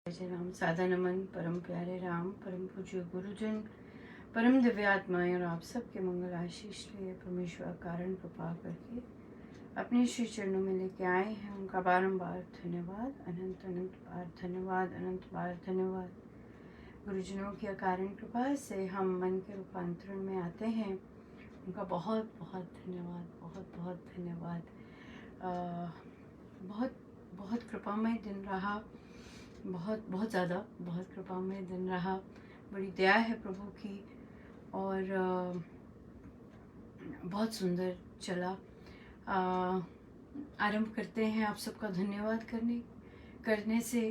जय राम। साधा नमन परम प्यारे राम, परम पूज्य गुरुजन, परम दिव्यात्माएं और आप सबके मंगल आशीष लिए परमेश्वर कारण कृपा करके अपने श्री चरणों में लेके आए हैं। उनका बारंबार धन्यवाद, अनंत अनंत बार धन्यवाद, अनंत बार धन्यवाद। गुरुजनों की अकारण कृपा से हम मन के रूपांतरण में आते हैं। उनका बहुत बहुत धन्यवाद, बहुत बहुत धन्यवाद। बहुत बहुत कृपामय दिन रहा, बहुत बहुत ज़्यादा बहुत कृपामय दिन रहा। बड़ी दया है प्रभु की और बहुत सुंदर चला। आरंभ करते हैं आप सबका धन्यवाद करने से।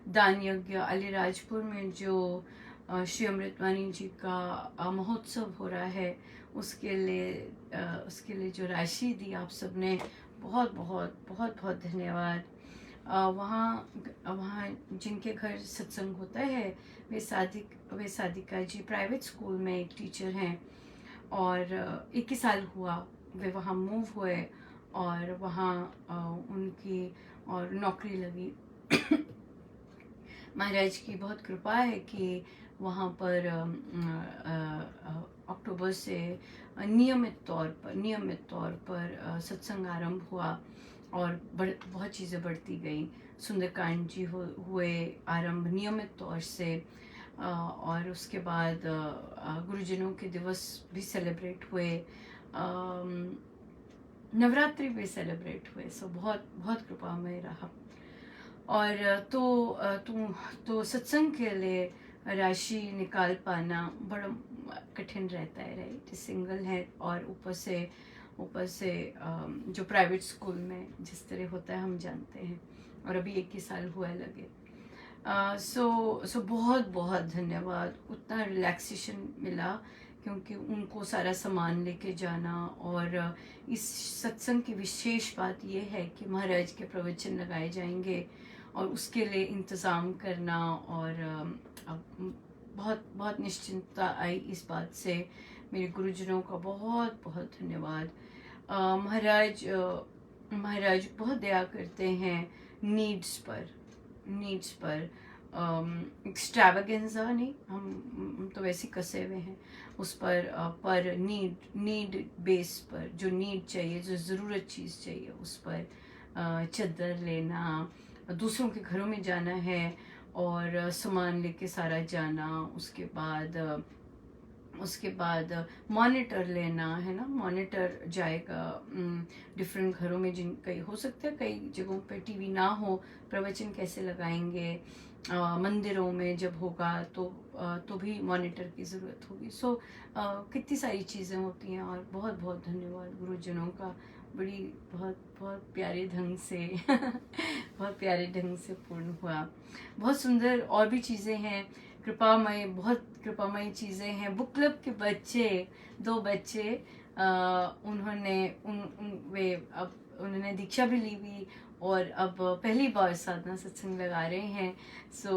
दान यज्ञ अलीराजपुर में जो श्री अमृतवाणी जी का महोत्सव हो रहा है, उसके लिए जो राशि दी आप सब ने, बहुत बहुत बहुत बहुत धन्यवाद। वहाँ जिनके घर सत्संग होता है वे साधिका जी प्राइवेट स्कूल में एक टीचर हैं और 21 साल हुआ वे वहाँ मूव हुए और वहाँ उनकी और नौकरी लगी। महाराज की बहुत कृपा है कि वहाँ पर अक्टूबर से नियमित तौर पर सत्संग आरंभ हुआ और बहुत चीज़ें बढ़ती गई। सुंदरकांड जी हुए आरंभ नियमित तौर से और उसके बाद गुरुजनों के दिवस भी सेलिब्रेट हुए, नवरात्रि भी सेलिब्रेट हुए। सो बहुत बहुत कृपामय रहा। और तो सत्संग के लिए राशि निकाल पाना बड़ा कठिन रहता है, राइट। सिंगल है और ऊपर से जो प्राइवेट स्कूल में जिस तरह होता है हम जानते हैं, और अभी 21 साल हुआ लगे। सो बहुत बहुत धन्यवाद। उतना रिलैक्सेशन मिला क्योंकि उनको सारा सामान लेके जाना, और इस सत्संग की विशेष बात यह है कि महाराज के प्रवचन लगाए जाएंगे और उसके लिए इंतज़ाम करना, और बहुत बहुत निश्चिंतता आई इस बात से। मेरे गुरुजनों का बहुत बहुत धन्यवाद। महाराज बहुत दया करते हैं नीड्स पर। एक्स्ट्रावेगेंजा नहीं, हम तो वैसे कसे हुए हैं उस पर नीड बेस पर, जो नीड चाहिए, जो ज़रूरत चीज़ चाहिए, उस पर चादर लेना, दूसरों के घरों में जाना है और सामान लेके सारा जाना। उसके बाद मॉनिटर लेना है ना, मॉनिटर जाएगा डिफरेंट घरों में, जिन कई हो सकता है कई जगहों पे टीवी ना हो, प्रवचन कैसे लगाएंगे। मंदिरों में जब होगा तो भी मॉनिटर की ज़रूरत होगी। सो कितनी सारी चीज़ें होती हैं, और बहुत बहुत धन्यवाद गुरुजनों का। बड़ी बहुत बहुत प्यारे ढंग से बहुत प्यारे ढंग से पूर्ण हुआ। बहुत सुंदर और भी चीज़ें हैं, बहुत कृपामय चीज़ें हैं। बुक क्लब के बच्चे, 2 बच्चे, उन्होंने दीक्षा भी ली हुई और अब पहली बार साधना सत्संग लगा रहे हैं। सो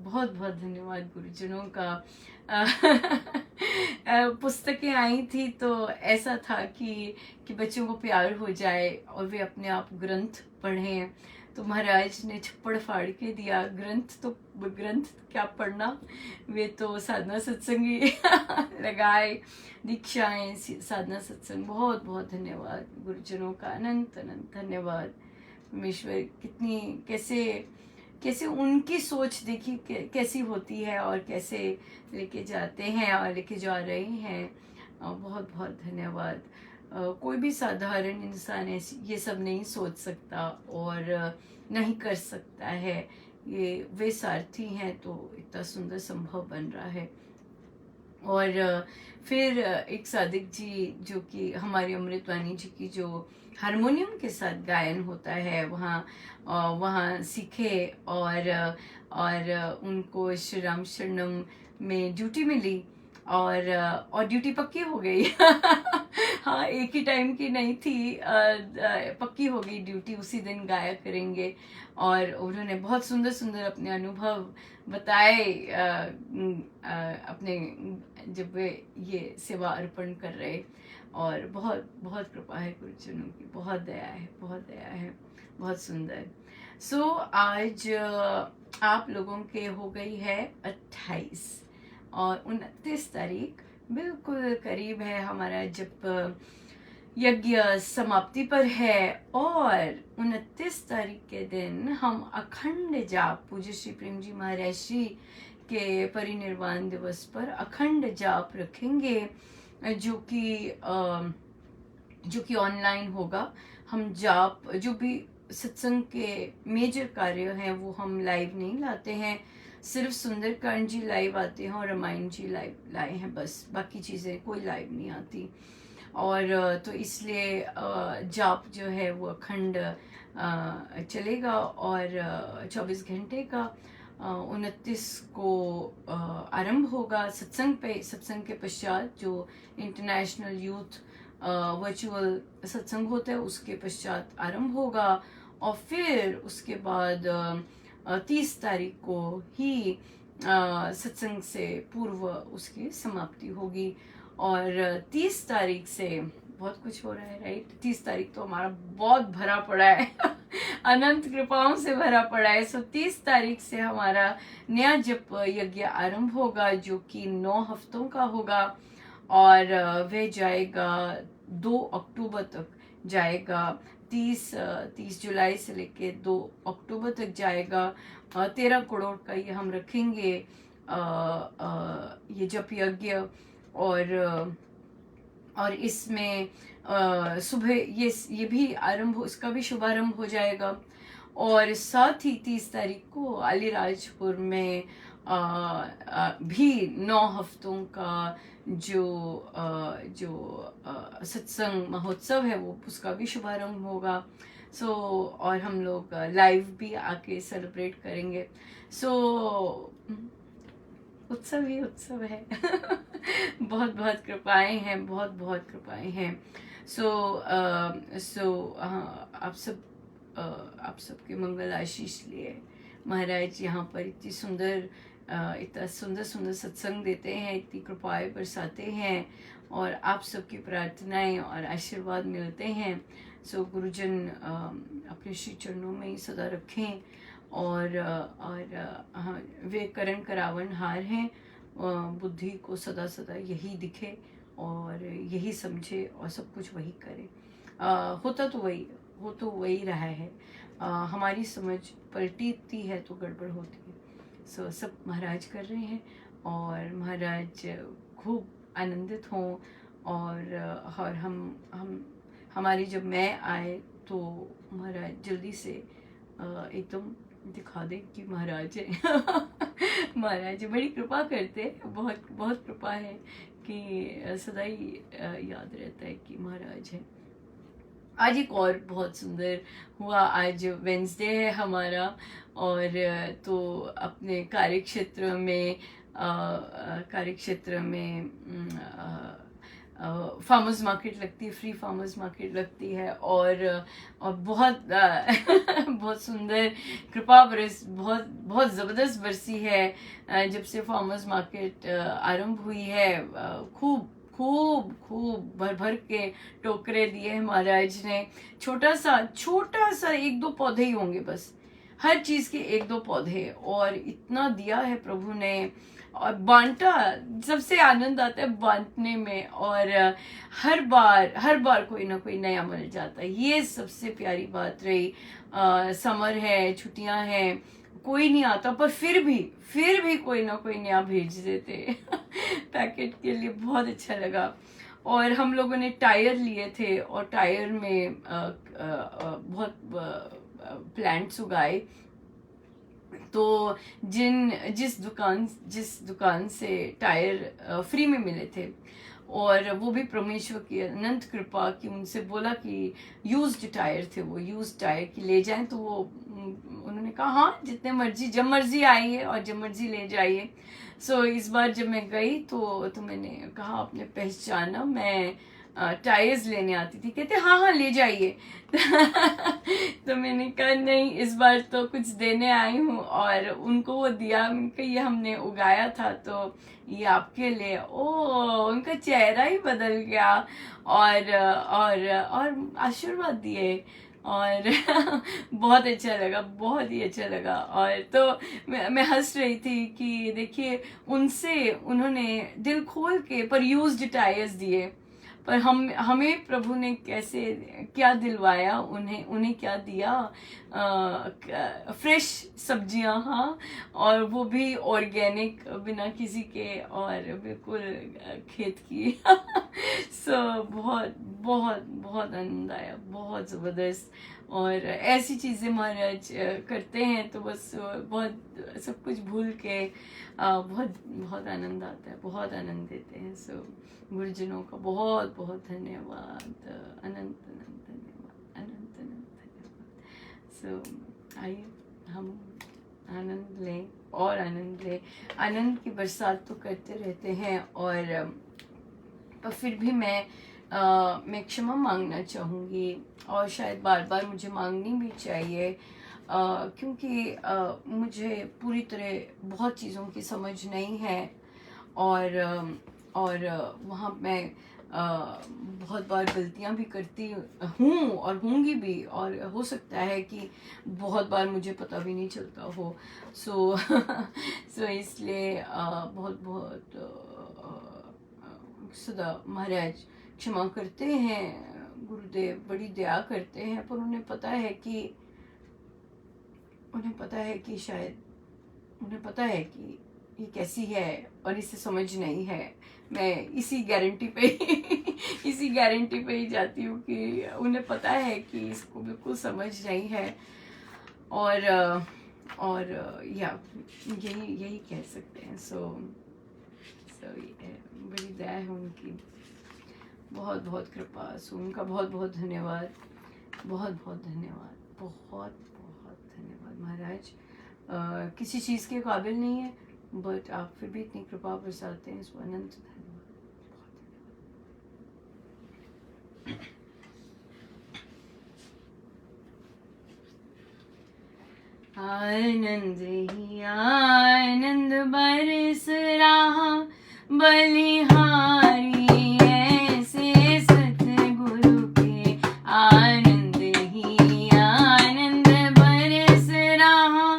बहुत बहुत धन्यवाद गुरुजनों का। पुस्तकें आई थी तो ऐसा था कि बच्चों को प्यार हो जाए और वे अपने आप ग्रंथ पढ़ें, तो महाराज ने छप्पड़ फाड़ के दिया। ग्रंथ क्या पढ़ना, वे तो साधना सत्संग ही लगाए, दीक्षाएं, साधना सत्संग। बहुत बहुत धन्यवाद गुरुजनों का, अनंत अनंत धन्यवाद। परमेश्वर कैसे उनकी सोच देखी कैसी होती है और कैसे लेके जाते हैं और लेके जा रहे हैं। बहुत बहुत धन्यवाद। कोई भी साधारण इंसान ऐसी ये सब नहीं सोच सकता और नहीं कर सकता है। ये वे सारथी हैं तो इतना सुंदर संभव बन रहा है। और फिर एक साधिक जी, जो कि हमारी अमृतवाणी जी की जो हारमोनियम के साथ गायन होता है, वहाँ सीखे और उनको श्री राम शरणम में ड्यूटी मिली और ड्यूटी पक्की हो गई। हाँ, एक ही टाइम की नहीं थी, पक्की हो गई ड्यूटी, उसी दिन गाया करेंगे। और उन्होंने बहुत सुंदर सुंदर अपने अनुभव बताए अपने, जब वे ये सेवा अर्पण कर रहे। और बहुत बहुत कृपा है गुरुजनों की, बहुत दया है, बहुत दया है, बहुत सुंदर। सो आज आप लोगों के हो गई है 28 और 29 तारीख बिल्कुल करीब है हमारा जब यज्ञ समाप्ति पर है। और 29 तारीख के दिन हम अखंड जाप पूज्य श्री प्रेम जी महाराज जी के परिनिर्वाण दिवस पर अखंड जाप रखेंगे, जो कि ऑनलाइन होगा। हम जाप जो भी सत्संग के मेजर कार्य हैं वो हम लाइव नहीं लाते हैं, सिर्फ सुंदरकांड जी लाइव आते हैं और रामायण जी लाइव लाए हैं, बस बाकी चीज़ें कोई लाइव नहीं आती। और तो इसलिए जाप जो है वो अखंड चलेगा और 24 घंटे का 29 को आरंभ होगा सत्संग के पश्चात जो इंटरनेशनल यूथ वर्चुअल सत्संग होता है उसके पश्चात आरंभ होगा। और फिर उसके बाद 30 तारीख को ही सत्संग से पूर्व उसकी समाप्ति होगी। और 30 तारीख से बहुत कुछ हो रहा है, राइट। 30 तारीख तो हमारा बहुत भरा पड़ा है अनंत कृपाओं से भरा पड़ा है। सो 30 तारीख से हमारा नया जप यज्ञ आरंभ होगा जो कि 9 हफ्तों का होगा और वह जाएगा 2 अक्टूबर तक जाएगा। 30 जुलाई से लेके 2 अक्टूबर तक जाएगा। 13 करोड़ का ये हम रखेंगे ये जप यज्ञ। और इसमें सुबह ये भी इसका भी शुभारंभ हो जाएगा। और साथ ही 30 तारीख को अलीराजपुर में भी 9 हफ्तों का जो सत्संग महोत्सव है वो उसका भी शुभारंभ होगा। सो और हम लोग लाइव भी आके सेलिब्रेट करेंगे। सो उत्सव ही उत्सव है बहुत बहुत कृपाएं हैं, बहुत बहुत कृपाएं हैं। सो आप सबके मंगल आशीष लिए महाराज यहाँ पर इतना सुंदर सत्संग देते हैं, इतनी कृपाएं बरसाते हैं और आप सबकी प्रार्थनाएं और आशीर्वाद मिलते हैं। सो गुरुजन अपने श्री चरणों में ही सदा रखें और वे करण करावन हार हैं, बुद्धि को सदा सदा यही दिखे और यही समझे और सब कुछ वही करे। हो तो वही रहा है, हमारी समझ पलटीती है तो गड़बड़ होती है। सो सब महाराज कर रहे हैं और महाराज खूब आनंदित हों। और हमारी जब मैं आए तो महाराज जल्दी से एकदम दिखा दे कि महाराज है महाराज बड़ी कृपा करते, बहुत बहुत कृपा है कि सदा ही याद रहता है कि महाराज है। आज एक और बहुत सुंदर हुआ, आज वेंसडे है हमारा और तो अपने कार्यक्षेत्र में फार्मर्स मार्केट लगती है, फ्री फार्मर्स मार्केट लगती है और बहुत बहुत सुंदर कृपा बरस बहुत ज़बरदस्त बरसी है जब से फार्मर्स मार्केट आरंभ हुई है। खूब भर भर के टोकरे दिए महाराज ने। छोटा सा 1-2 पौधे ही होंगे बस, हर चीज के 1-2 पौधे, और इतना दिया है प्रभु ने और बांटा। सबसे आनंद आता है बांटने में और हर बार कोई ना कोई नया मिल जाता है। ये सबसे प्यारी बात रही। समर है, छुट्टियां हैं, कोई नहीं आता पर फिर भी कोई ना कोई नया भेज देते पैकेट के लिए बहुत अच्छा लगा। और हम लोगों ने टायर लिए थे और टायर में बहुत प्लांट्स उगाए। तो जिस दुकान से टायर फ्री में मिले थे और वो भी परमेश्वर की अनंत कृपा की उनसे बोला कि यूज्ड टायर थे, वो यूज्ड टायर की ले जाएं, तो वो उन्होंने कहा हाँ जितने मर्जी जब मर्जी आइए और जब मर्जी ले जाइए। सो इस बार जब मैं गई तो मैंने कहा आपने पहचाना मैं टायर्स लेने आती थी। कहते हाँ ले जाइए तो मैंने कहा नहीं इस बार तो कुछ देने आई हूँ और उनको वो दिया। उनका ये हमने उगाया था तो ये आपके लिए। उनका चेहरा ही बदल गया और आशीर्वाद दिए। और बहुत अच्छा लगा, बहुत ही अच्छा लगा। और तो मैं हंस रही थी कि देखिए उन्होंने दिल खोल के पर यूज्ड टायर्स दिए, पर हमें प्रभु ने कैसे क्या दिलवाया, उन्हें क्या दिया, फ्रेश सब्जियां, हाँ, और वो भी ऑर्गेनिक, बिना किसी के, और बिल्कुल खेत की। सो बहुत बहुत बहुत आनंद आया, बहुत ज़बरदस्त। और ऐसी चीज़ें महाराज करते हैं तो बस बहुत सब कुछ भूल के बहुत बहुत आनंद आता है, बहुत आनंद देते हैं। सो गुरुजनों का बहुत बहुत धन्यवाद, अनंत अनंत धन्यवाद, अनंत अनंत धन्यवाद। सो आइए हम आनंद लें और आनंद लें। आनंद की बरसात तो करते रहते हैं, और पर फिर भी मैं क्षमा मांगना चाहूँगी, और शायद बार बार मुझे मांगनी भी चाहिए, क्योंकि मुझे पूरी तरह बहुत चीज़ों की समझ नहीं है, और वहाँ मैं बहुत बार गलतियाँ भी करती हूँ और होंगी भी, और हो सकता है कि बहुत बार मुझे पता भी नहीं चलता हो। सो सो इसलिए बहुत बहुत सदा महाराज क्षमा करते हैं, गुरुदेव बड़ी दया करते हैं, पर उन्हें पता है कि शायद उन्हें पता है कि ये कैसी है और इसे समझ नहीं है। मैं इसी गारंटी पे ही जाती हूँ कि उन्हें पता है कि इसको बिल्कुल समझ नहीं है, और या यही कह सकते हैं। सो बड़ी दया है उनकी, बहुत बहुत कृपा। सो उनका बहुत बहुत धन्यवाद, बहुत बहुत धन्यवाद, बहुत बहुत धन्यवाद महाराज। किसी चीज़ के काबिल नहीं है, बट आप फिर भी इतनी कृपा बरसाते हैं, इसको अनंत धन्यवाद, बहुत धन्यवाद। आनंद ही आनंद बरस रहा, बलिहारी ऐसे सतगुरु के। आनंद ही आनंद बरस रहा,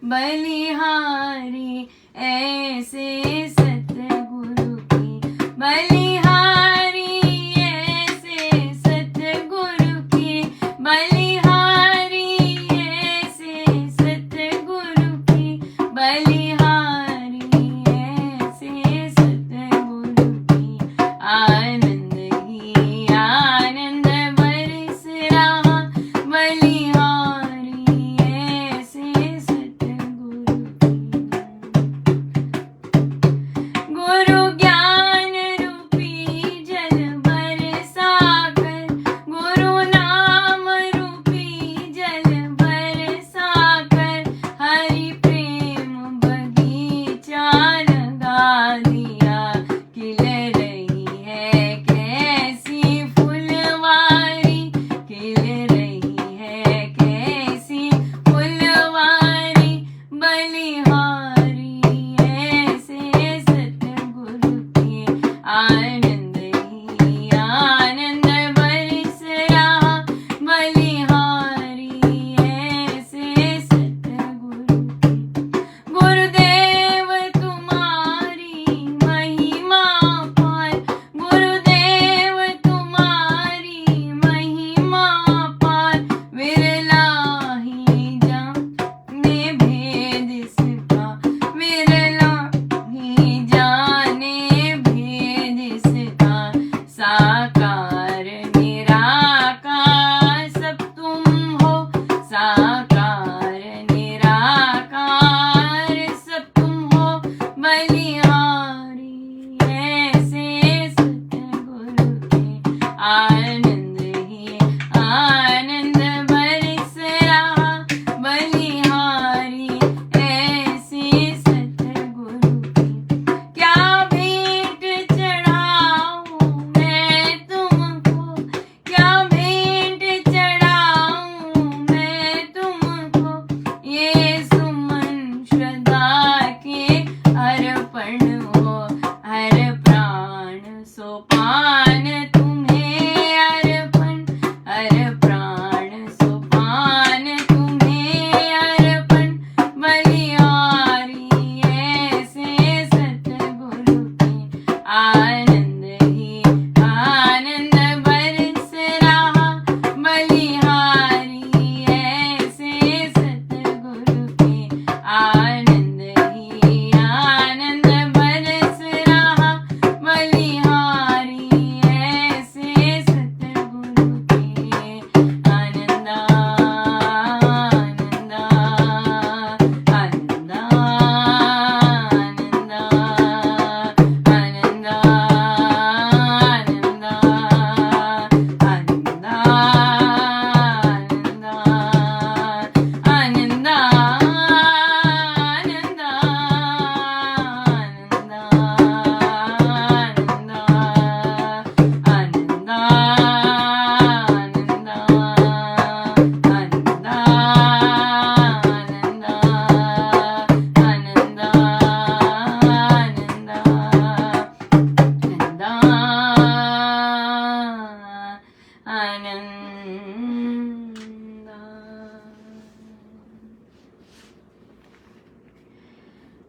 बलिहारी ऐसे सतगुरु की। बलिहारी ऐसे सतगुरु की, बलिहारी ऐसे सतगुरु की, बलिहारी ऐसे सतगुरु की। आनंद ही आनंद बरस रहा, बलिहारी ऐसे सतगुरु की।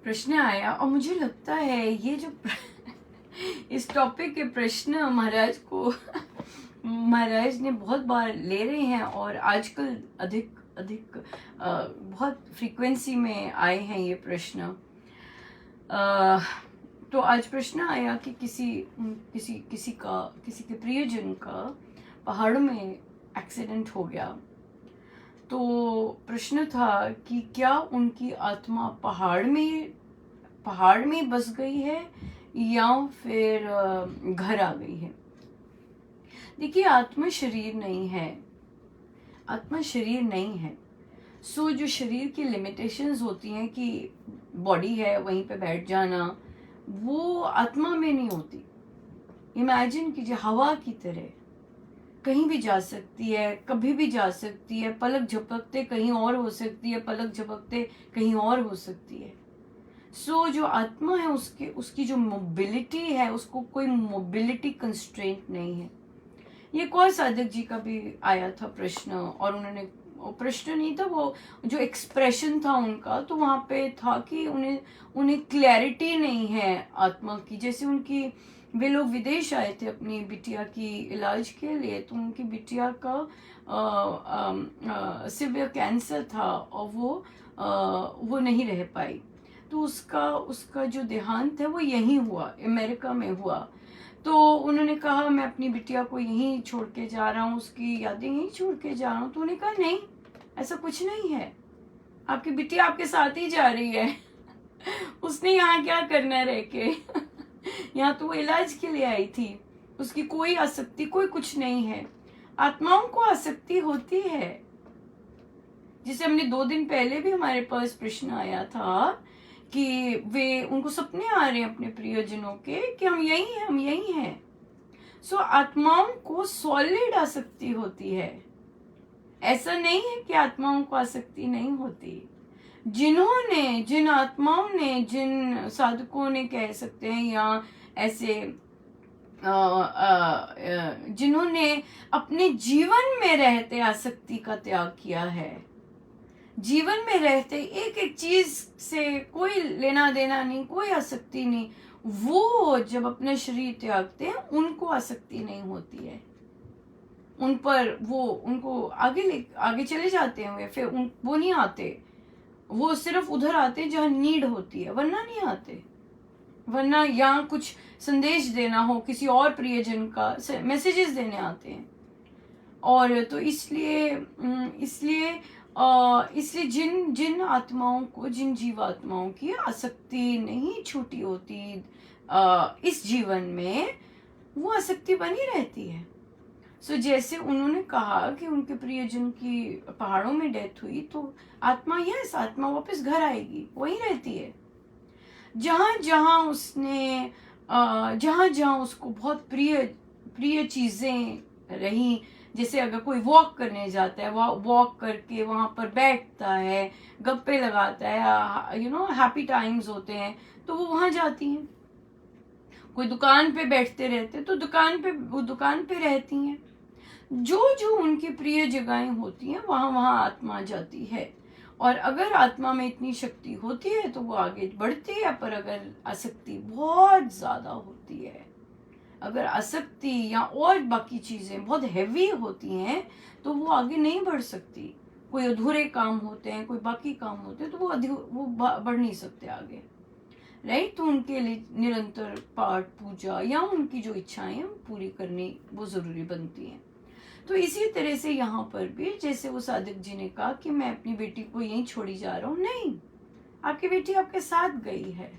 प्रश्न आया और मुझे लगता है ये जो इस टॉपिक के प्रश्न महाराज को महाराज ने बहुत बार ले रहे हैं और आजकल अधिक अधिक बहुत फ्रीक्वेंसी में आए हैं ये प्रश्न। तो आज प्रश्न आया कि किसी के प्रियजन का पहाड़ में एक्सीडेंट हो गया। तो प्रश्न था कि क्या उनकी आत्मा पहाड़ में बस गई है या फिर घर आ गई है। देखिए, आत्मा शरीर नहीं है, आत्मा शरीर नहीं है। सो जो शरीर की लिमिटेशंस होती हैं कि बॉडी है वहीं पे बैठ जाना, वो आत्मा में नहीं होती। इमेजिन कीजिए, हवा की तरह कहीं भी जा सकती है, कभी भी जा सकती है, पलक झपकते कहीं और हो सकती है, पलक झपकते कहीं और हो सकती है। सो जो आत्मा है उसकी जो मोबिलिटी है, उसको कोई मोबिलिटी कंस्ट्रेंट नहीं है। ये एक और साधक जी का भी आया था प्रश्न, और उन्होंने, प्रश्न नहीं था, वो जो एक्सप्रेशन था उनका, तो वहां पे था कि उन्हें क्लैरिटी नहीं है आत्मा की। जैसे वे लोग विदेश आए थे अपनी बिटिया की इलाज के लिए, तो उनकी बिटिया का सिवियर कैंसर था और वो नहीं रह पाई। तो उसका जो देहांत है वो यहीं हुआ, अमेरिका में हुआ। तो उन्होंने कहा मैं अपनी बिटिया को यहीं छोड़ के जा रहा हूँ, उसकी यादें यहीं छोड़ के जा रहा हूँ। तो उन्होंने कहा नहीं, ऐसा कुछ नहीं है, आपकी बिटिया आपके साथ ही जा रही है। उसने यहाँ क्या करना रह के यहाँ तो वो इलाज के लिए आई थी, उसकी कोई आसक्ति, कोई कुछ नहीं है। आत्माओं को आसक्ति होती है। जिसे हमने 2 दिन पहले भी हमारे पास प्रश्न आया था कि उनको सपने आ रहे हैं अपने प्रियजनों के कि हम यही हैं। सो आत्माओं को सॉलिड आसक्ति होती है। ऐसा नहीं है कि आत्माओं को आसक्ति नहीं होती। जिन आत्माओं ने, जिन साधकों ने कह सकते हैं, या ऐसे जिन्होंने अपने जीवन में रहते आसक्ति का त्याग किया है, जीवन में रहते एक एक चीज से कोई लेना देना नहीं, कोई आसक्ति नहीं, वो जब अपना शरीर त्यागते हैं उनको आसक्ति नहीं होती है। उन पर उनको आगे चले जाते हैं, फिर वो नहीं आते, वो सिर्फ उधर आते जहाँ नीड होती है, वरना नहीं आते। वरना यहाँ कुछ संदेश देना हो, किसी और प्रियजन का मैसेजेस देने आते हैं। और तो इसलिए जिन आत्माओं को, जिन जीवात्माओं की आसक्ति नहीं छूटी होती इस जीवन में, वो आसक्ति बनी रहती है। सो जैसे उन्होंने कहा कि उनके प्रियजन की पहाड़ों में डेथ हुई, तो आत्मा आत्मा वापस घर आएगी, वहीं रहती है। जहां जहां उसको बहुत प्रिय चीजें रही, जैसे अगर कोई वॉक करने जाता है, वॉक करके वहां पर बैठता है, गप्पे लगाता है, हैप्पी टाइम्स होते हैं, तो वो वहां जाती हैं। कोई दुकान पे बैठते रहते तो वो दुकान पे रहती हैं। जो उनकी प्रिय जगहें होती हैं वहां आत्मा जाती है। और अगर आत्मा में इतनी शक्ति होती है तो वो आगे बढ़ती है। पर अगर आसक्ति बहुत ज्यादा होती है, अगर आसक्ति या और बाकी चीजें बहुत हैवी होती हैं, तो वो आगे नहीं बढ़ सकती। कोई अधूरे काम होते हैं, कोई बाकी काम होते हैं, तो वो बढ़ नहीं सकते आगे, राइट। तो उनके लिए निरंतर पाठ पूजा या उनकी जो इच्छाएं पूरी करनी वो जरूरी बनती हैं। तो इसी तरह से यहाँ पर भी, जैसे वो साधक जी ने कहा कि मैं अपनी बेटी को यहीं छोड़ी जा रहा हूँ, नहीं, आपकी बेटी आपके साथ गई है।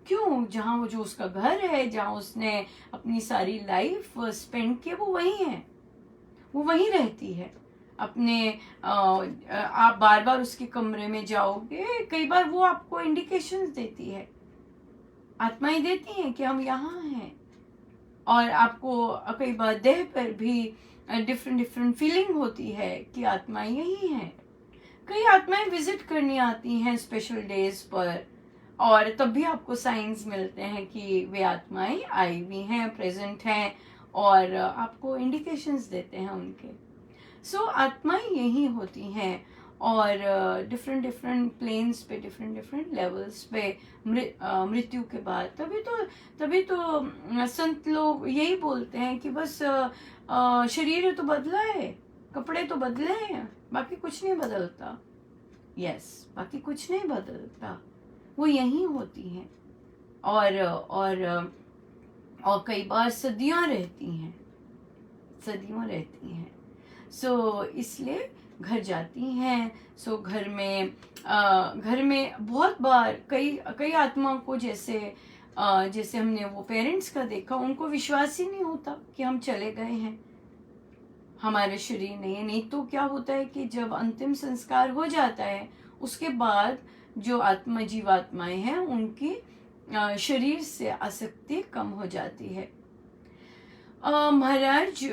क्यों? जहाँ वो जो उसका घर है, जहाँ उसने अपनी सारी लाइफ स्पेंड की, वो वहीं है, वो वहीं रहती है। अपने आप बार बार उसके कमरे में जाओगे, कई बार वो आपको इंडिकेशंस देती है, आत्माएं देती हैं कि हम यहाँ हैं। और आपको कई बार देह पर भी डिफरेंट फीलिंग होती है कि आत्माएं यही हैं। कई आत्माएं विजिट करनी आती हैं स्पेशल डेज पर, और तब भी आपको साइंस मिलते हैं कि वे आत्माएं आई हुई हैं, प्रेजेंट हैं, और आपको इंडिकेशंस देते हैं उनके। सो आत्माएं यही होती हैं। और डिफरेंट डिफरेंट प्लेन्स पे, डिफरेंट डिफरेंट लेवल्स पे मृत्यु के बाद तभी तो संत लोग यही बोलते हैं कि बस शरीर तो बदला है, कपड़े तो बदले हैं, बाकी कुछ नहीं बदलता। यस, बाकी कुछ नहीं बदलता, वो यही होती हैं। और कई बार सदियां रहती हैं, सदियों रहती हैं। सो इसलिए घर जाती हैं। सो घर में बहुत बार कई आत्मा को जैसे हमने वो पेरेंट्स का देखा, उनको विश्वास ही नहीं होता कि हम चले गए हैं, हमारे शरीर नहीं तो क्या होता है कि जब अंतिम संस्कार हो जाता है उसके बाद जो जीवात्माएं हैं उनकी शरीर से आसक्ति कम हो जाती है। महाराज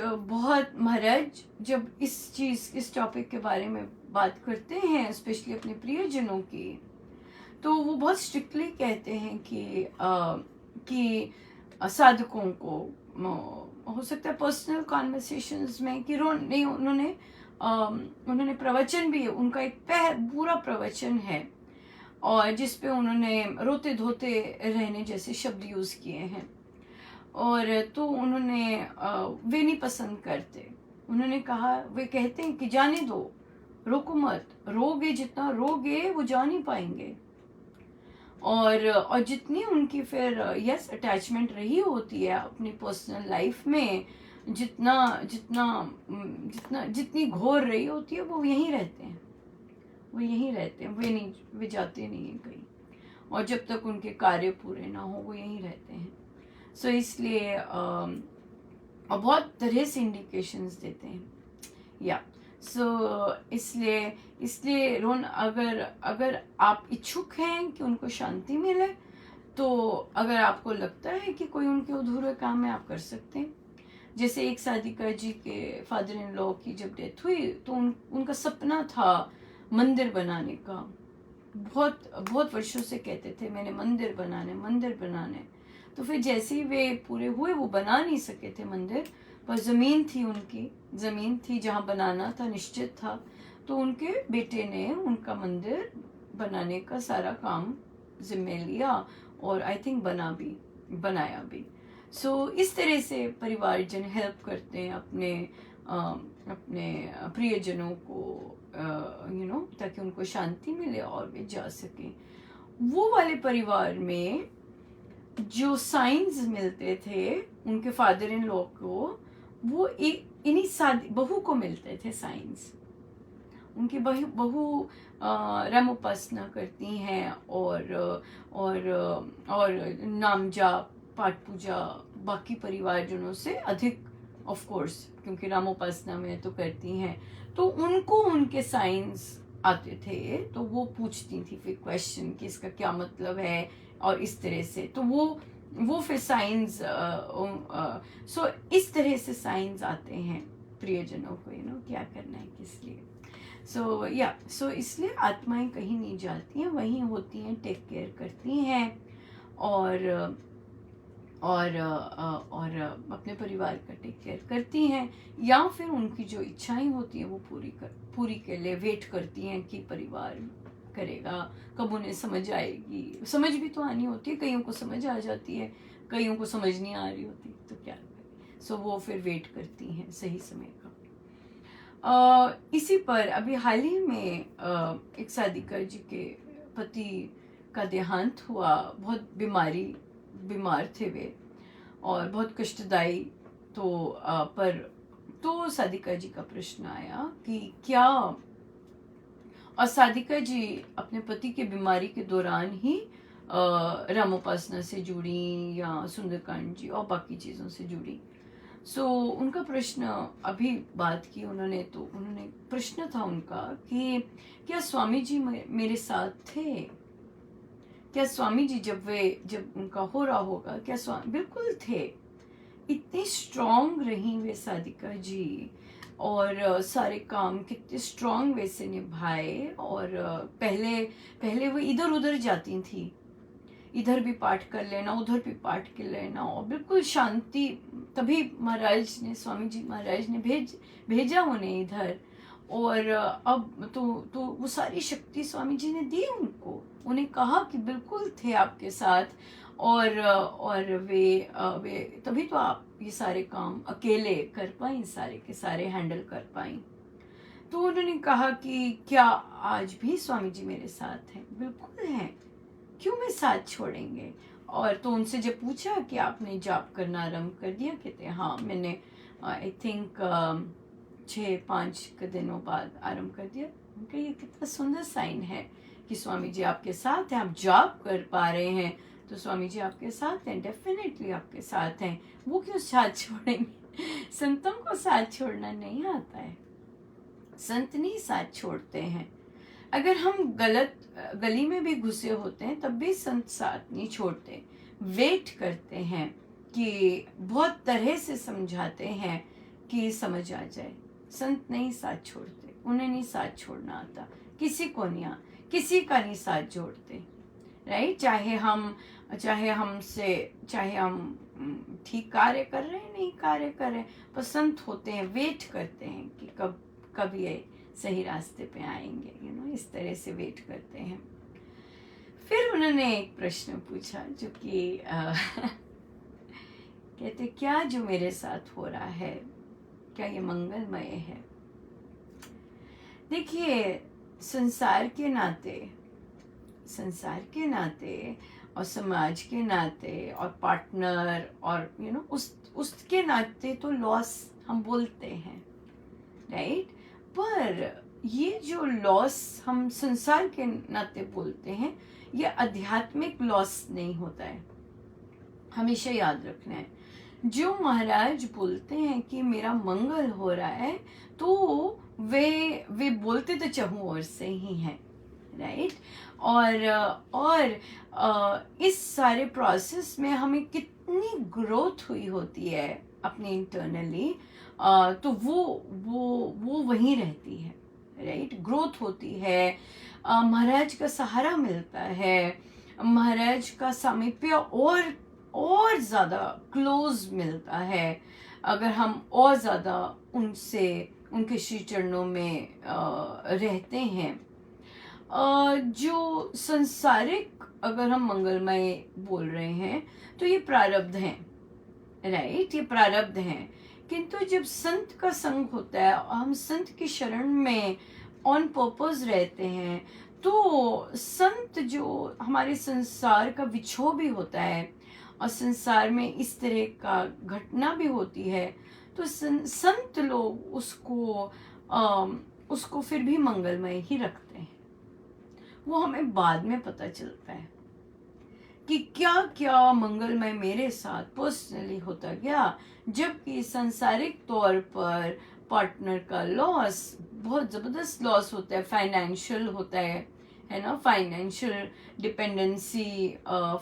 जब इस टॉपिक के बारे में बात करते हैं, स्पेशली अपने प्रियजनों की, तो वो बहुत स्ट्रिक्टली कहते हैं कि साधकों को हो सकता है पर्सनल कॉन्वर्सेशंस में कि उन्होंने प्रवचन भी है, उनका एक पूरा प्रवचन है और जिसपे उन्होंने रोते धोते रहने जैसे शब्द यूज किए हैं। और तो वे नहीं पसंद करते। उन्होंने कहा, वे कहते हैं कि जाने दो, रोको मत, रोगे जितना रोगे वो जा नहीं पाएंगे। और जितनी उनकी फिर अटैचमेंट रही होती है अपनी पर्सनल लाइफ में, जितनी घोर रही होती है, वो यहीं रहते हैं, वे जाते नहीं हैं कहीं, और जब तक उनके कार्य पूरे ना हो वो यहीं रहते हैं। सो इसलिए और बहुत तरह से इंडिकेशंस देते हैं या इसलिए रोन, अगर आप इच्छुक हैं कि उनको शांति मिले, तो अगर आपको लगता है कि कोई उनके अधूरे काम है, आप कर सकते हैं। जैसे एक साधिका जी के फादर इन लॉ की जब डेथ हुई तो उनका सपना था मंदिर बनाने का। बहुत वर्षों से कहते थे मैंने मंदिर बनाने। तो फिर जैसे ही वे पूरे हुए, वो बना नहीं सके थे मंदिर, पर जमीन थी जहाँ बनाना था, निश्चित था। तो उनके बेटे ने उनका मंदिर बनाने का सारा काम जिम्मे लिया और आई थिंक बनाया भी। सो इस तरह से परिवारजन हेल्प करते हैं अपने प्रियजनों को, ताकि उनको शांति मिले और वे जा सके। वो वाले परिवार में जो साइंस मिलते थे उनके फादर इन लॉ को, वो इन्हीं बहू को मिलते थे साइंस। उनकी बहू रामोपासना करती हैं और नाम जाप, पाठ पूजा बाकी परिवारजनों से अधिक, ऑफ कोर्स, क्योंकि रामोपासना में तो करती हैं। तो उनको उनके साइंस आते थे, तो वो पूछती थी फिर क्वेश्चन कि इसका क्या मतलब है, और इस तरह से। तो वो फिर साइंस सो इस तरह से साइंस आते हैं प्रियजनों को, क्या करना है, किस लिए। सो इसलिए आत्माएं कहीं नहीं जाती हैं, वहीं होती हैं, टेक केयर करती हैं और अपने परिवार का टेक केयर करती हैं, या फिर उनकी जो इच्छाएं होती हैं वो पूरी के लिए वेट करती हैं कि परिवार करेगा, कब उन्हें समझ आएगी। समझ भी तो आनी होती है, कईयों को समझ आ जाती है, कईयों को समझ नहीं आ रही होती, तो क्या करें। सो वो फिर वेट करती हैं सही समय का। इसी पर अभी हाल ही में एक साधिका जी के पति का देहांत हुआ। बहुत बीमार थे वे और बहुत कष्टदायी। तो साधिका जी का प्रश्न आया कि क्या, और साधिका जी अपने पति के बीमारी के दौरान ही रामोपासना से जुड़ी या सुंदरकांड जी और बाकी चीज़ों से जुड़ी। सो उनका प्रश्न, अभी बात की उन्होंने प्रश्न था उनका कि क्या स्वामी जी मेरे साथ थे, क्या स्वामी जी जब उनका हो रहा होगा, क्या स्वामी बिल्कुल थे। इतनी स्ट्रांग रही वे साधिका जी, और सारे काम कितने स्ट्रांग वे से निभाए। और पहले वो इधर उधर जाती थी, इधर भी पाठ कर लेना, उधर भी पाठ कर लेना, और बिल्कुल शांति। तभी स्वामी जी महाराज ने भेजा उन्हें इधर, और अब तो वो सारी शक्ति स्वामी जी ने दी उनको, उन्हें कहा कि बिल्कुल थे आपके साथ, और वे तभी तो आप ये सारे काम अकेले कर पाई, सारे के सारे हैंडल कर पाई। तो उन्होंने कहा कि क्या आज भी स्वामी जी मेरे साथ हैं? बिल्कुल हैं, क्यों मैं साथ छोड़ेंगे? और तो उनसे जब पूछा कि आपने जाप करना आरंभ कर दिया, कहते हाँ मैंने आई थिंक 6-5 दिनों बाद आरंभ कर दिया। उनका ये कितना सुंदर साइन है कि स्वामी जी आपके साथ हैं, आप जाप कर पा रहे हैं तो स्वामी जी आपके साथ हैं, डेफिनेटली आपके साथ हैं। वो क्यों साथ छोड़ेंगे? संतों को साथ छोड़ना नहीं आता है, संत नहीं साथ छोड़ते हैं। अगर हम गलत गली में भी घुसे होते हैं तब भी संत साथ नहीं छोड़ते, वेट करते हैं कि बहुत तरह से समझाते हैं कि समझ आ जाए। संत नहीं साथ छोड़ते, उन्हें नहीं साथ छोड़ना आता, किसी को नहीं किसी का नहीं साथ जोड़ते, राइट? चाहे हम ठीक कार्य कर रहे हैं, नहीं कार्य कर रहे हैं, पर संत होते हैं, वेट करते हैं कि कब ये सही रास्ते पे आएंगे, इस तरह से वेट करते हैं। फिर उन्होंने एक प्रश्न पूछा जो कि कहते क्या जो मेरे साथ हो रहा है, क्या ये मंगलमय है? देखिए, संसार के नाते और समाज के नाते और पार्टनर और उसके नाते तो लॉस हम बोलते हैं, राइट? पर ये जो लॉस हम संसार के नाते बोलते हैं, ये आध्यात्मिक लॉस नहीं होता है, हमेशा याद रखना है। जो महाराज बोलते हैं कि मेरा मंगल हो रहा है, तो वे बोलते तो चहु ओर से ही हैं, राइट? और इस सारे प्रोसेस में हमें कितनी ग्रोथ हुई होती है अपने इंटरनली, तो वो वहीं रहती है, राइट? ग्रोथ होती है, महाराज का सहारा मिलता है, महाराज का सामीप्य और ज़्यादा क्लोज मिलता है अगर हम और ज़्यादा उनके श्री चरणों में रहते हैं। जो संसारिक अगर हम मंगलमय बोल रहे हैं तो ये प्रारब्ध हैं, राइट? ये प्रारब्ध हैं, किंतु जब संत का संग होता है और हम संत की शरण में ऑन पर्पस रहते हैं, तो संत जो हमारे संसार का विछोह भी होता है और संसार में इस तरह का घटना भी होती है, तो संत लोग उसको फिर भी मंगलमय ही रखते हैं। वो हमें बाद में पता चलता है कि क्या क्या मंगलमय मेरे साथ पर्सनली होता गया, जबकि सांसारिक तौर पर पार्टनर का लॉस बहुत ज़बरदस्त लॉस होता है, फाइनेंशियल होता है ना, फाइनेंशियल डिपेंडेंसी,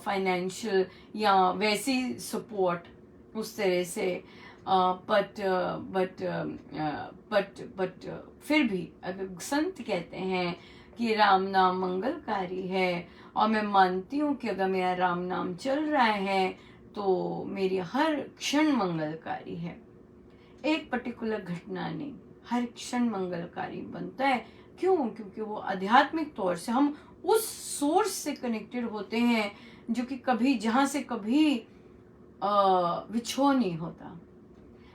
फाइनेंशियल या वैसी सपोर्ट उस तरह से, बट फिर भी अगर संत कहते हैं कि राम नाम मंगलकारी है, और मैं मानती हूँ कि अगर मेरा राम नाम चल रहा है तो मेरी हर क्षण मंगलकारी है, एक पर्टिकुलर घटना नहीं, हर क्षण मंगलकारी बनता है। क्यों? क्योंकि वो आध्यात्मिक तौर से हम उस सोर्स से कनेक्टेड होते हैं जो कि कभी, जहाँ से कभी विछोह नहीं होता।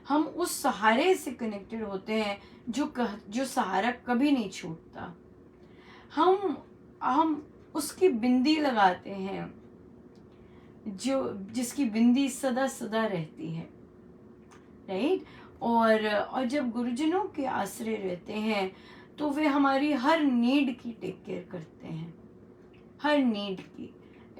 हम उस सहारे से कनेक्टेड होते हैं जो सहारा कभी नहीं छूटता। हम उसकी बिंदी लगाते हैं जिसकी बिंदी सदा सदा रहती है, राइट? और जब गुरुजनों के आश्रय रहते हैं तो वे हमारी हर नीड की टेक केयर करते हैं, हर नीड की।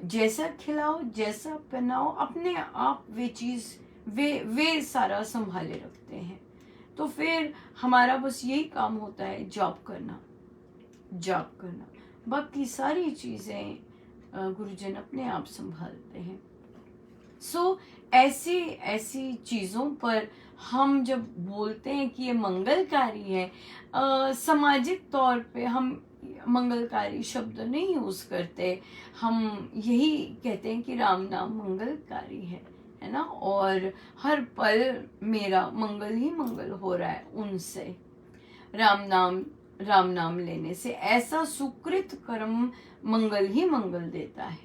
जैसा खिलाओ, जैसा पहनाओ, अपने आप वे चीज़ वे सारा संभाले रखते हैं। तो फिर हमारा बस यही काम होता है, जॉब करना। बाकी सारी चीज़ें गुरुजन अपने आप संभालते हैं। ऐसी चीज़ों पर हम जब बोलते हैं कि ये मंगलकारी है, सामाजिक तौर पे हम मंगलकारी शब्द नहीं यूज़ करते, हम यही कहते हैं कि राम नाम मंगलकारी है ना, और हर पल मेरा मंगल ही मंगल हो रहा है उनसे। राम नाम लेने से। ऐसा सुकृत कर्म मंगल ही मंगल देता है,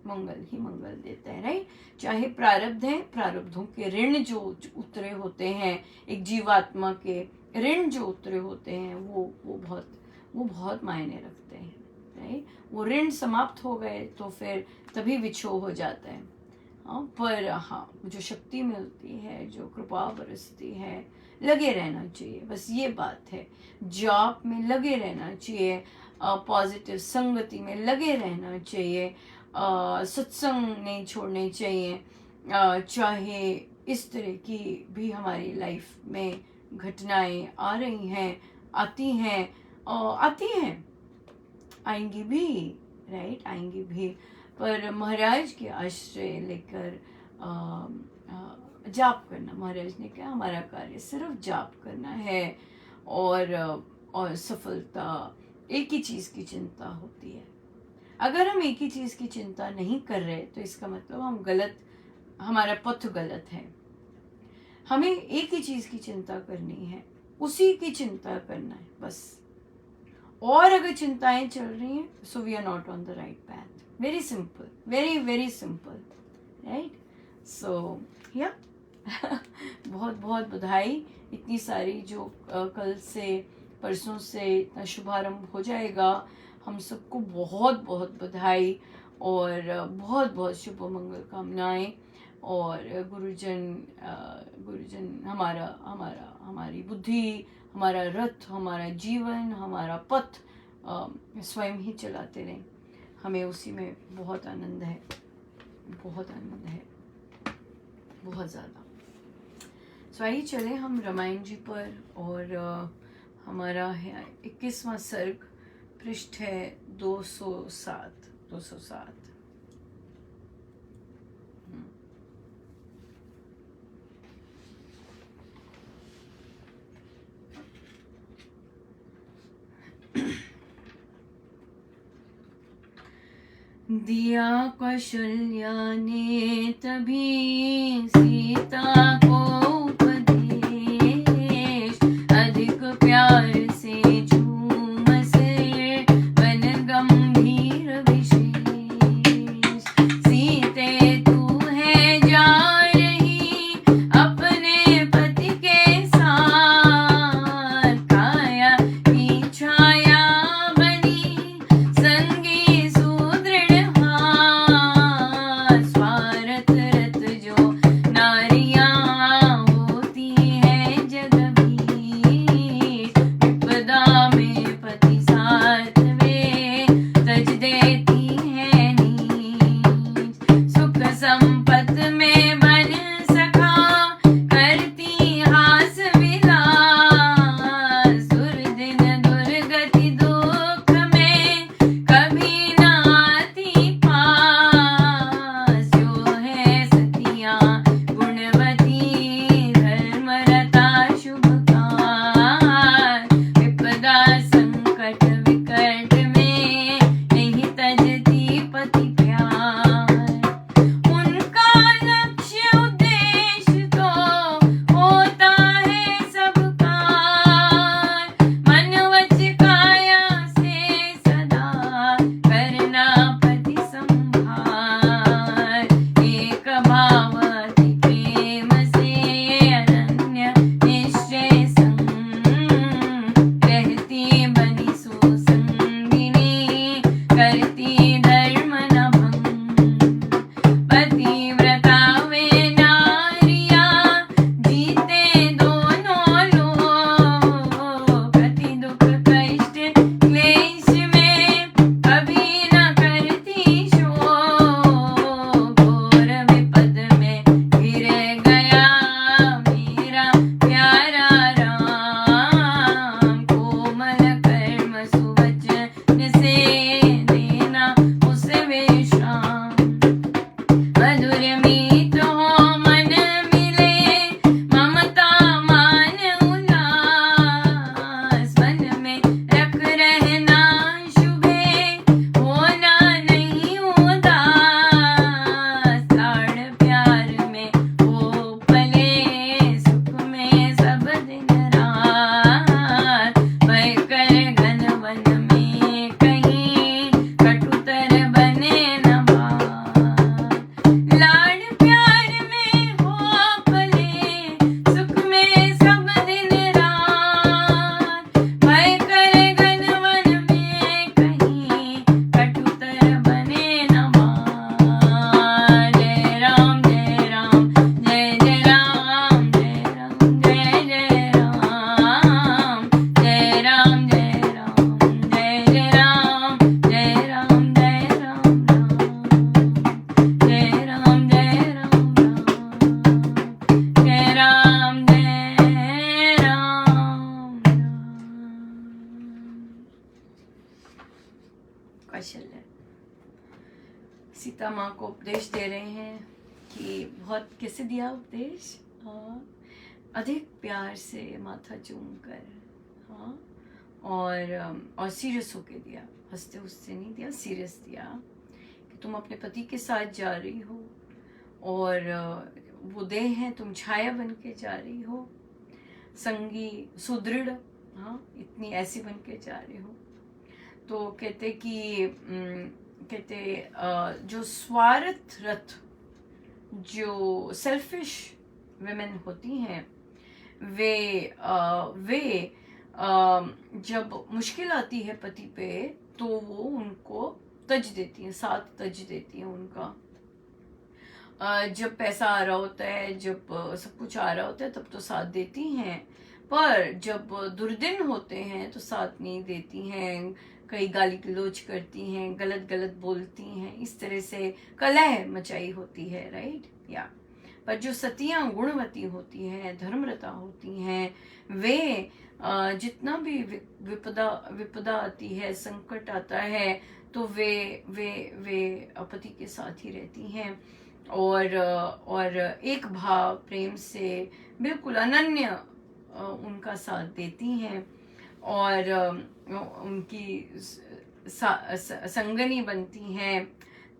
मंगल ही मंगल देता है, राइट। चाहे प्रारब्ध है, प्रारब्धों के ऋण जो उतरे होते हैं, एक जीवात्मा के ऋण जो उतरे होते हैं, वो बहुत मायने रखते हैं, राइट। वो ऋण समाप्त हो गए तो फिर तभी विछोह हो जाता है। हाँ, पर हाँ, जो शक्ति मिलती है, जो कृपा बरसती है, लगे रहना चाहिए, बस ये बात है। जॉब में लगे रहना चाहिए, पॉजिटिव संगति में लगे रहना चाहिए, सत्संग नहीं छोड़ने चाहिए। चाहे इस तरह की भी हमारी लाइफ में घटनाएं आ रही हैं, आती हैं, आएंगी भी, राइट, आएंगी भी, पर महाराज के आश्रय लेकर जाप करना। महाराज ने कहा हमारा कार्य सिर्फ जाप करना है, और सफलता, एक ही चीज की चिंता होती है। अगर हम एक ही चीज की चिंता नहीं कर रहे तो इसका मतलब हमारा पथ गलत है। हमें एक ही चीज की चिंता करनी है, उसी की चिंता करना है बस। और अगर चिंताएं चल रही हैं, so we are not on the right path. Very simple, very very simple, right. So या बहुत बहुत बधाई। इतनी सारी जो कल से परसों से इतना शुभारंभ हो जाएगा, हम सबको बहुत बहुत बधाई और बहुत बहुत शुभ मंगल कामनाएं। और गुरुजन हमारी बुद्धि, हमारा रथ, हमारा जीवन, हमारा पथ स्वयं ही चलाते रहें। हमें उसी में बहुत आनंद है, बहुत आनंद है, बहुत ज़्यादा। सो आइए चले हम रामायण जी पर, और हमारा है 21वां सर्ग, पृष्ठ है 207। दिया कौशल्या ने तभी सीता को उपदेश, अधिक प्यार से झूम से बन गंभीर विशेष। सीते तू है जा रही अपने पति के साथ, काया की छाया बनी संगी स्वार्थ रत जो नारियां सीता माँ को उपदेश दे रहे हैं कि बहुत कैसे दिया उपदेश, अधिक प्यार से माथा चूम कर, हाँ, और सीरियस होके दिया, हंसते हंसते नहीं दिया, सीरियस दिया कि तुम अपने पति के साथ जा रही हो और वो देह है, तुम छाया बन के जा रही हो, संगी सुदृढ़, हाँ, इतनी ऐसी बन के जा रही हो। तो कहते कि जो स्वार्थ रथ, जो सेल्फिश वेमेन होती हैं, वे जब मुश्किल आती है पति पे तो वो उनको तज देती हैं, साथ तज देती हैं उनका। जब पैसा आ रहा होता है, जब सब कुछ आ रहा होता है तब तो साथ देती हैं, पर जब दुर्दिन होते हैं तो साथ नहीं देती हैं, कई गाली गलौज करती हैं, गलत गलत बोलती हैं, इस तरह से कलह मचाई होती है, राइट या। पर जो सतियां गुणवती होती हैं, धर्मरता होती हैं, वे जितना भी विपदा आती है, संकट आता है, तो वे पति के साथ ही रहती हैं और एक भाव प्रेम से बिल्कुल अनन्य उनका साथ देती हैं और उनकी संगनी बनती हैं,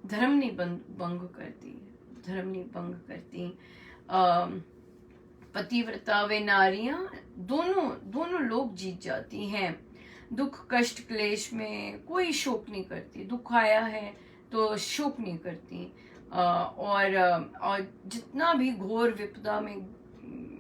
धर्म नहीं भंग करती। पतिव्रता वे नारियां दोनों लोग जीत जाती हैं। दुख कष्ट क्लेश में कोई शोक नहीं करती, दुख आया है तो शोक नहीं करती, और जितना भी घोर विपदा में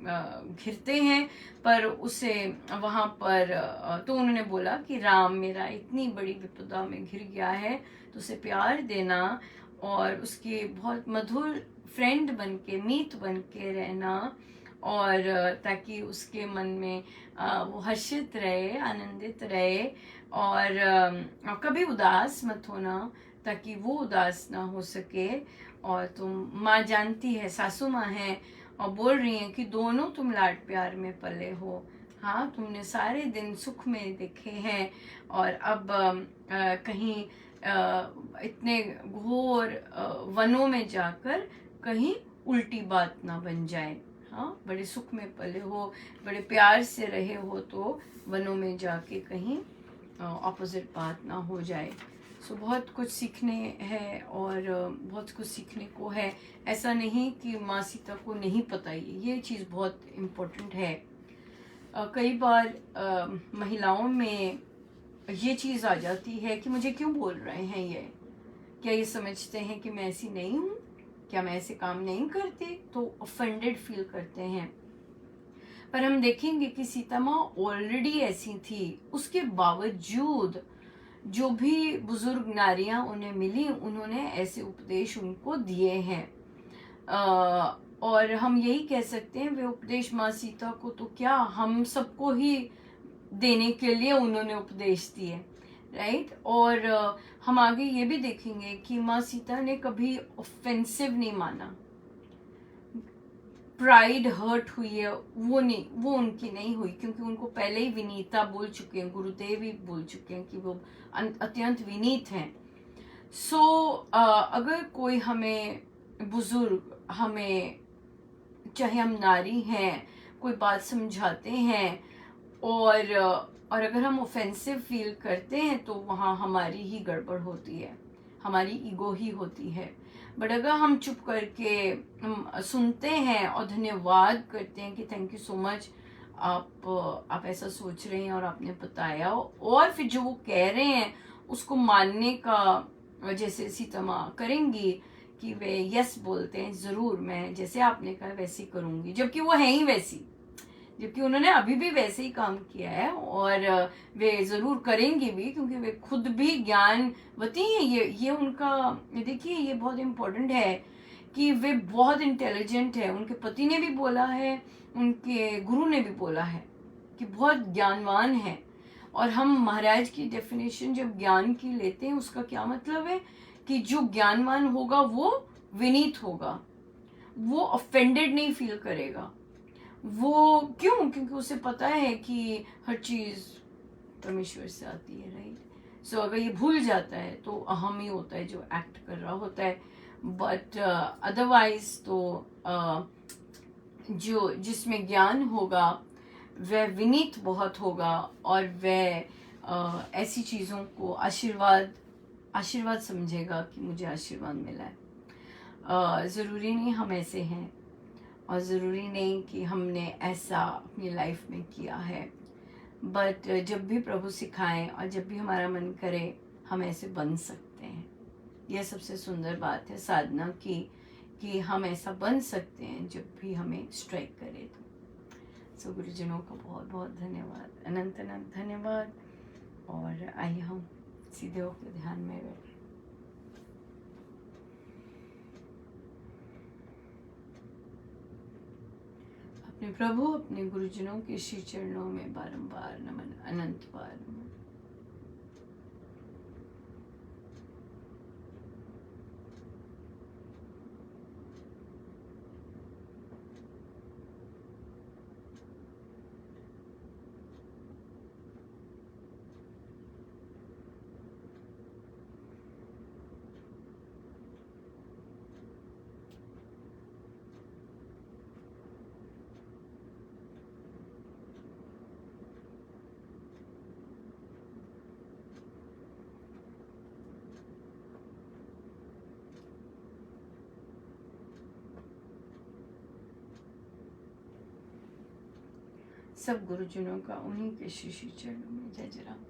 घिरते हैं, पर उसे वहाँ पर तो उन्होंने बोला कि राम मेरा इतनी बड़ी विपदा में घिर गया है तो उसे प्यार देना और उसके बहुत मधुर फ्रेंड बन के, मीत बन के रहना, और ताकि उसके मन में वो हर्षित रहे, आनंदित रहे, और कभी उदास मत होना ताकि वो उदास ना हो सके। और तुम माँ जानती है, सासू माँ है और बोल रही हैं कि दोनों तुम लाड प्यार में पले हो, हाँ, तुमने सारे दिन सुख में देखे हैं और अब कहीं इतने घोर वनों में जाकर कहीं उल्टी बात ना बन जाए, हाँ, बड़े सुख में पले हो, बड़े प्यार से रहे हो, तो वनों में जाके कहीं ऑपोजिट बात ना हो जाए। सो बहुत कुछ सीखने हैं और बहुत कुछ सीखने को है। ऐसा नहीं कि माँ सीता को नहीं पता, ये चीज़ बहुत इम्पोर्टेंट है। कई बार महिलाओं में ये चीज़ आ जाती है कि मुझे क्यों बोल रहे हैं ये, क्या ये समझते हैं कि मैं ऐसी नहीं हूँ, क्या मैं ऐसे काम नहीं करती, तो ऑफेंडेड फील करते हैं। पर हम देखेंगे कि सीता माँ ऑलरेडी ऐसी थी, उसके बावजूद जो भी बुजुर्ग नारियां उन्हें मिली, उन्होंने ऐसे उपदेश उनको दिए हैं। और हम यही कह सकते हैं वे उपदेश माँ सीता को तो क्या, हम सबको ही देने के लिए उन्होंने उपदेश दिए, राइट। और हम आगे ये भी देखेंगे कि माँ सीता ने कभी ऑफेंसिव नहीं माना, प्राइड हर्ट हुई है वो उनकी नहीं हुई, क्योंकि उनको पहले ही विनीता बोल चुके हैं, गुरुदेव ही बोल चुके हैं कि वो अत्यंत विनीत हैं। सो अगर कोई हमें बुजुर्ग, हमें चाहे हम नारी हैं, कोई बात समझाते हैं और अगर हम ऑफेंसिव फील करते हैं तो वहाँ हमारी ही गड़बड़ होती है, हमारी ईगो ही होती है। बट अगर हम चुप करके हम सुनते हैं और धन्यवाद करते हैं कि थैंक यू सो मच, आप ऐसा सोच रहे हैं और आपने बताया, और फिर जो वो कह रहे हैं उसको मानने का, जैसे सीता माँ करेंगी कि वे यस बोलते हैं, ज़रूर मैं जैसे आपने कहा वैसे ही करूँगी, जबकि वो है ही वैसी, जबकि उन्होंने अभी भी वैसे ही काम किया है और वे ज़रूर करेंगे भी, क्योंकि वे खुद भी ज्ञानवती हैं। ये उनका, देखिए ये बहुत इम्पोर्टेंट है कि वे बहुत इंटेलिजेंट है। उनके पति ने भी बोला है, उनके गुरु ने भी बोला है कि बहुत ज्ञानवान है। और हम महाराज की डेफिनेशन जब ज्ञान की लेते हैं, उसका क्या मतलब है कि जो ज्ञानवान होगा वो विनीत होगा, वो ऑफेंडेड नहीं फील करेगा। वो क्यों? क्योंकि उसे पता है कि हर चीज परमेश्वर से आती है, राइट। सो अगर ये भूल जाता है तो अहम ही होता है जो एक्ट कर रहा होता है, बट अदरवाइज तो जो जिसमें ज्ञान होगा वह विनीत बहुत होगा, और वह ऐसी चीज़ों को आशीर्वाद आशीर्वाद समझेगा कि मुझे आशीर्वाद मिला है। ज़रूरी नहीं हम ऐसे हैं, और ज़रूरी नहीं कि हमने ऐसा अपनी लाइफ में किया है, बट जब भी प्रभु सिखाएं और जब भी हमारा मन करे हम ऐसे बन सकते हैं। यह सबसे सुंदर बात है साधना की, कि हम ऐसा बन सकते हैं जब भी हमें स्ट्राइक करे तो। सो गुरुजनों का बहुत बहुत धन्यवाद, अनंत अनंत धन्यवाद। और आइए हम सीधे होकर ध्यान में बैठे। अपने प्रभु अपने गुरुजनों के श्री चरणों में बारंबार नमन, अनंत बार नमन। सब गुरुजनों का उन्हीं के श्री चरणों में जय जय राम।